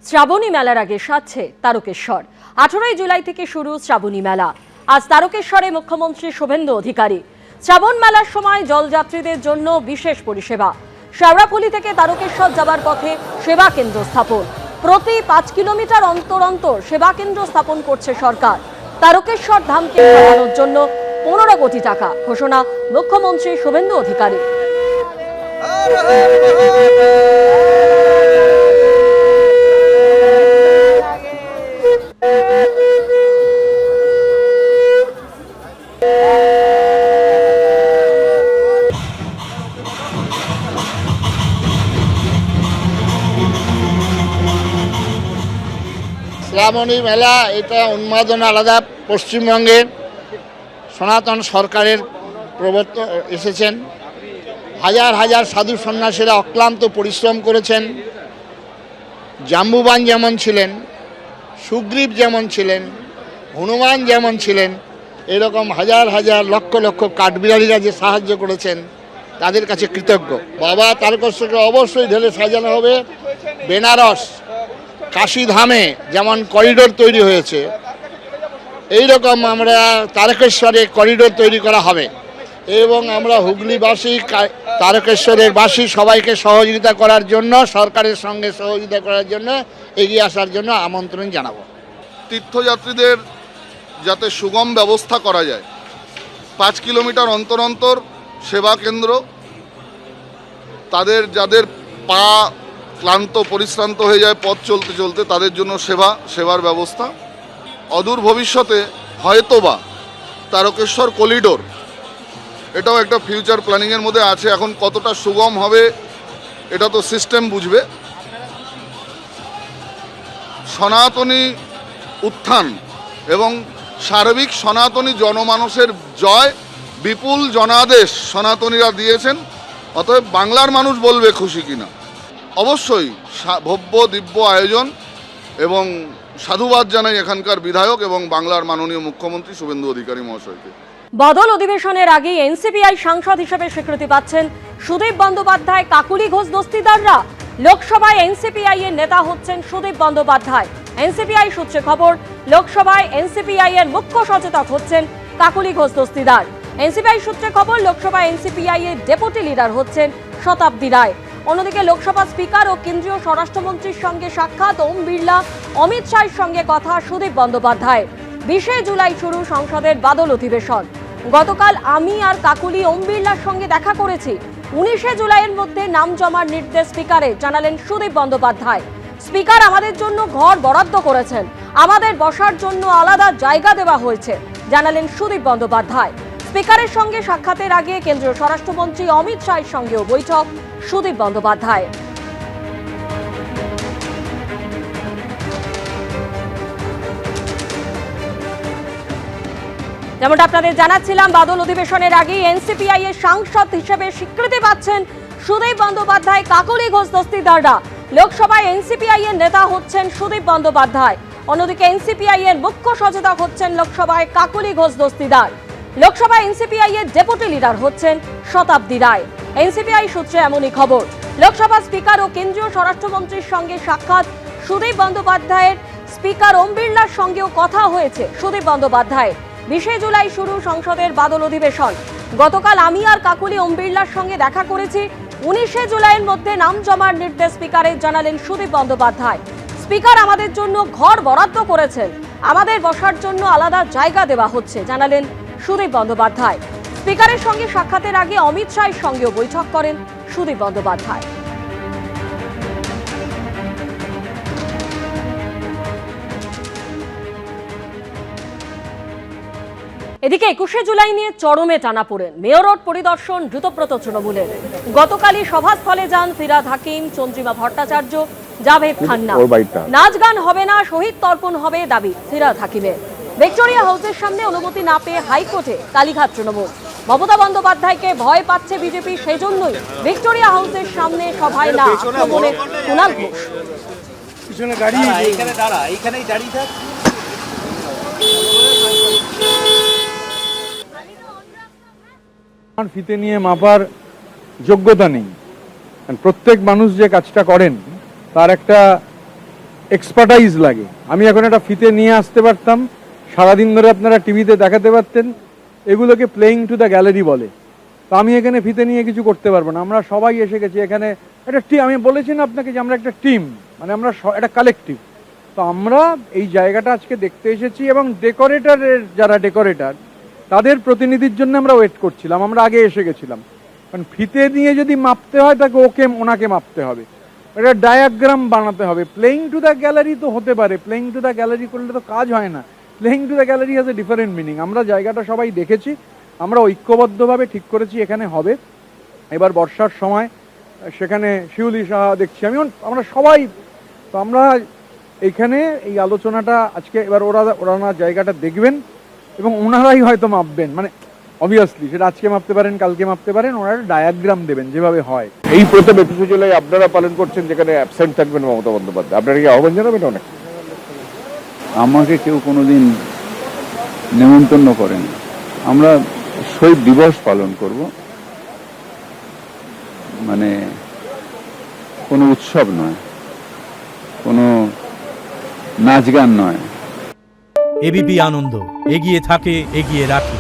শ্রাবণী মেলার আগে সাজছে তারকেশ্বর। 18 জুলাই থেকে শুরু শ্রাবণী মেলা। আজ তারকেশ্বরে মুখ্যমন্ত্রী শুভেন্দু অধিকারী। শ্রাবণ মেলার সময় জলযাত্রীদের জন্য বিশেষ পরিষেবা। শেওড়াফুলি থেকে তারকেশ্বর যাবার পথে সেবা কেন্দ্র স্থাপন। প্রতি 5 কিলোমিটার অন্তর অন্তর সেবা কেন্দ্র স্থাপন করছে সরকার। তারকেশ্বর ধামকে সাজানোর জন্য 15 কোটি টাকা ঘোষণা মুখ্যমন্ত্রী শুভেন্দু অধিকারী। শ্রাবণী মেলা এটা উন্মাদনা আলাদা। পশ্চিমবঙ্গে সনাতন সরকারের প্রবর্তন এসেছেন। হাজার হাজার সাধু সন্ন্যাসীরা অক্লান্ত পরিশ্রম করেছেন। জাম্বুবান যেমন ছিলেন, সুগ্রীব যেমন ছিলেন, হনুমান যেমন ছিলেন, এরকম হাজার হাজার লক্ষ লক্ষ কাঠবিড়ালিরা যে সাহায্য করেছেন তাদের কাছে কৃতজ্ঞ। বাবা তারকেশ্বরকে অবশ্যই ঢেলে সাজানো হবে। বেনারস কাশী ধামে যেমন করিডোর তৈরি হয়েছে, এই রকম আমরা তারকেশ্বরে করিডোর তৈরি করা হবে এবং আমরা হুগলিবাসী, তারকেশ্বরের বাসী সবাইকে সহযোগিতা করার জন্য, সরকারের সঙ্গে সহযোগিতা করার জন্য এগিয়ে আসার জন্য আমন্ত্রণ জানাবো। তীর্থযাত্রীদের যাতে সুগম ব্যবস্থা করা যায়, 5 কিলোমিটার অন্তর অন্তর সেবা কেন্দ্র, তাদের যাদের পা ক্লান্ত পরিশ্রান্ত হয়ে যায় পথ চলতে চলতে, তাদের জন্য সেবার ব্যবস্থা। অদূর ভবিষ্যতে হয়তোবা তারকেশ্বর করিডোর, এটাও একটা ফিউচার প্ল্যানিংয়ের মধ্যে আছে। এখন কতটা সুগম হবে এটা তো সিস্টেম বুঝবে। সনাতনী উত্থান এবং সার্বিক সনাতনী জনমানসের জয়, বিপুল জনাদেশ সনাতনীরা দিয়েছেন। অতএব বাংলার মানুষ বলবে খুশি কিনা। অবশ্যই ভব্য দিব্য আয়োজন এবং সাধুবাদ জানাই এখানকার বিধায়ক এবং বাংলার মাননীয় মুখ্যমন্ত্রী শুভেন্দু অধিকারী মহাশয়কে। বদল অধিবেশনের আগে এনসিপিআই সাংসদ হিসেবে স্বীকৃতি পাচ্ছেন সুদীপ বন্দ্যোপাধ্যায়, কাকুলি ঘোষ দস্তিদাররা। লোকসভায় এনসিপিআই এর নেতা হচ্ছেন সুদীপ বন্দ্যোপাধ্যায়। এনসিপিআই সূত্রে খবর, লোকসভায় এনসিপিআই এর মুখ্য সচেতক হচ্ছেন কাকুলি ঘোষ দস্তিদার। এনসিপিআই সূত্রে খবর, লোকসভায় এনসিপিআই এর ডেপুটি লিডার হচ্ছেন শতাব্দী রায়। অন্যদিকে লোকসভা স্পিকার ও কেন্দ্রীয় স্বরাষ্ট্রমন্ত্রীর সঙ্গে সাক্ষাৎ, ওম বিড়লা, অমিত শাহের সঙ্গে কথা সুদীপ বন্দ্যোপাধ্যায়। 20 জুলাই শুরু সংসদের বাদল অধিবেশন। গতকাল আমি আর কাকুলি ওম বিড়লার সঙ্গে দেখা করেছি। 19 জুলাইয়ের মধ্যে নাম জমার নির্দেশ স্পিকারে, জানালেন সুদীপ বন্দ্যোপাধ্যায়। স্পিকার আমাদের জন্য ঘর বরাদ্দ করেছেন, আমাদের বসার জন্য আলাদা জায়গা দেওয়া হয়েছে, জানালেন সুদীপ বন্দ্যোপাধ্যায়। স্পিকারের সঙ্গে সাক্ষাতের আগে কেন্দ্রীয় স্বরাষ্ট্রমন্ত্রী অমিত শাহের সঙ্গেও বৈঠক সুদীপ বন্দ্যোপাধ্যায়। যেমনটা আপনাদের জানাচ্ছিলাম, বাদল অধিবেশনের আগে এনসিপিআই এর সাংসদ হিসেবে স্বীকৃতি পাচ্ছেন সুদীপ বন্দ্যোপাধ্যায়, কাকুলি ঘোষ দস্তিদাররা। লোকসভায় এনসিপিআই এর নেতা হচ্ছেন সুদীপ বন্দ্যোপাধ্যায়। অন্যদিকে এনসিপিআই এর মুখ্য সচেতক হচ্ছেন লোকসভায় কাকুলি ঘোষ দস্তিদার। লোকসভায় এনসিপিআই এর ডেপুটি লিডার হচ্ছেন শতাব্দী রায়। এনসিপিআই সূত্রে এমনই খবর, লোকসভা স্পিকার ও কেন্দ্রীয় স্বরাষ্ট্রমন্ত্রীর সঙ্গে সাক্ষাৎ সুদীপ বন্দ্যোপাধ্যায়ের। স্পিকার ওম বিড়লার সঙ্গেও কথা হয়েছে সুদীপ বন্দ্যোপাধ্যায়ের। 20 জুলাই শুরু সংসদের বাদল অধিবেশন। গতকাল আমি আর কাকুলি ওম বিড়লার সঙ্গে দেখা করেছি। 19 জুলাইয়ের মধ্যে নাম জমার নির্দেশ স্পিকারে, জানালেন সুদীপ বন্দ্যোপাধ্যায়। স্পিকার আমাদের জন্য ঘর বরাদ্দ করেছেন, আমাদের বসার জন্য আলাদা জায়গা দেওয়া হচ্ছে, জানালেন সুদীপ বন্দ্যোপাধ্যায়। স্পিকারের সঙ্গে সাক্ষাতের আগে অমিত শাহের সঙ্গেও বৈঠক করেন সুদীপ বন্দ্যোপাধ্যায়। এদিকে 21 জুলাই নিয়ে চরমে টানাপোড়েন। মেয়র রোড পরিদর্শন দ্রুতব্রত তৃণমূলের। গতকালই সভাস্থলে যান ফিরহাদ হাকিম, চন্দ্রিমা ভট্টাচার্য, জাভেদ খান্না। নাচ গান হবে না, শহীদ তর্পণ হবে দাবি ফিরহাদ হাকিমের। ভিক্টোরিয়া হাউসের সামনে অনুমতি না পেয়ে হাইকোর্টে কালীঘাট তৃণমূল। মমতা বন্দ্যোপাধ্যায়কে ভয় পাচ্ছে বিজেপি, সেজন্যই ভিক্টোরিয়া হাউসের সামনে সভায় না আক্রমণে কুণাল ঘোষ। ফিতে নিয়ে মাপার যোগ্যতা নেই। প্রত্যেক মানুষ যে কাজটা করেন তার একটা এক্সপার্টাইজ লাগে। আমি এখন একটা ফিতে নিয়ে আসতে পারতাম, সারাদিন ধরে আপনারা টিভিতে দেখাতে পারতেন। এগুলোকে প্লেইং টু দ্য গ্যালারি বলে। তো আমি এখানে ফিতে নিয়ে কিছু করতে পারবো না। আমরা সবাই এসে গেছি এখানে, একটা টিম। আমি বলেছি না আপনাকে যে আমরা একটা টিম, মানে আমরা একটা কালেকটিভ। তো আমরা এই জায়গাটা আজকে দেখতে এসেছি, এবং ডেকোরেটরের যারা ডেকোরেটর তাদের প্রতিনিধির জন্য আমরা ওয়েট করছিলাম। আমরা আগে এসে গেছিলাম, কারণ ফিতে নিয়ে যদি মাপতে হয় তাকে ওনাকে মাপতে হবে, একটা ডায়াগ্রাম বানাতে হবে। প্লেইং টু দ্য গ্যালারি তো হতে পারে, প্লেইং টু দ্য গ্যালারি করলে তো কাজ হয় না। Playing to the gallery has a different meaning. আমরা জায়গাটা সবাই দেখেছি, আমরা ঐক্যবদ্ধভাবে ঠিক করেছি এখানে হবে। এবার বর্ষার সময় সেখানে শিউলি সাহা দেখছি আমি, আমরা সবাই। তো আমরা এইখানে এই আলোচনাটা আজকে, এবার ওরা জায়গাটা দেখবেন এবং ওনারাই হয়তো মাপবেন, মানে অবভিয়াসলি সেটা আজকে মাপতে পারেন, কালকে মাপতে পারেন, ওনারা ডায়াগ্রাম দেবেন যেভাবে হয়। এই প্রথম 21শে জুলাই আপনারা পালন করছেন, যেখানে অ্যাবসেন্ট থাকবেন মমতা বন্দ্যোপাধ্যায়, আপনারা কি আহ্বান জানাবেন? অনেক আমাকে কেউ কোনোদিন নেমন্তন্ন করেন। আমরা শহীদ দিবস পালন করব, মানে কোনো উৎসব নয়, কোনো নাচ গান নয়। এবিপি আনন্দ, এগিয়ে থাকে, এগিয়ে রাখে।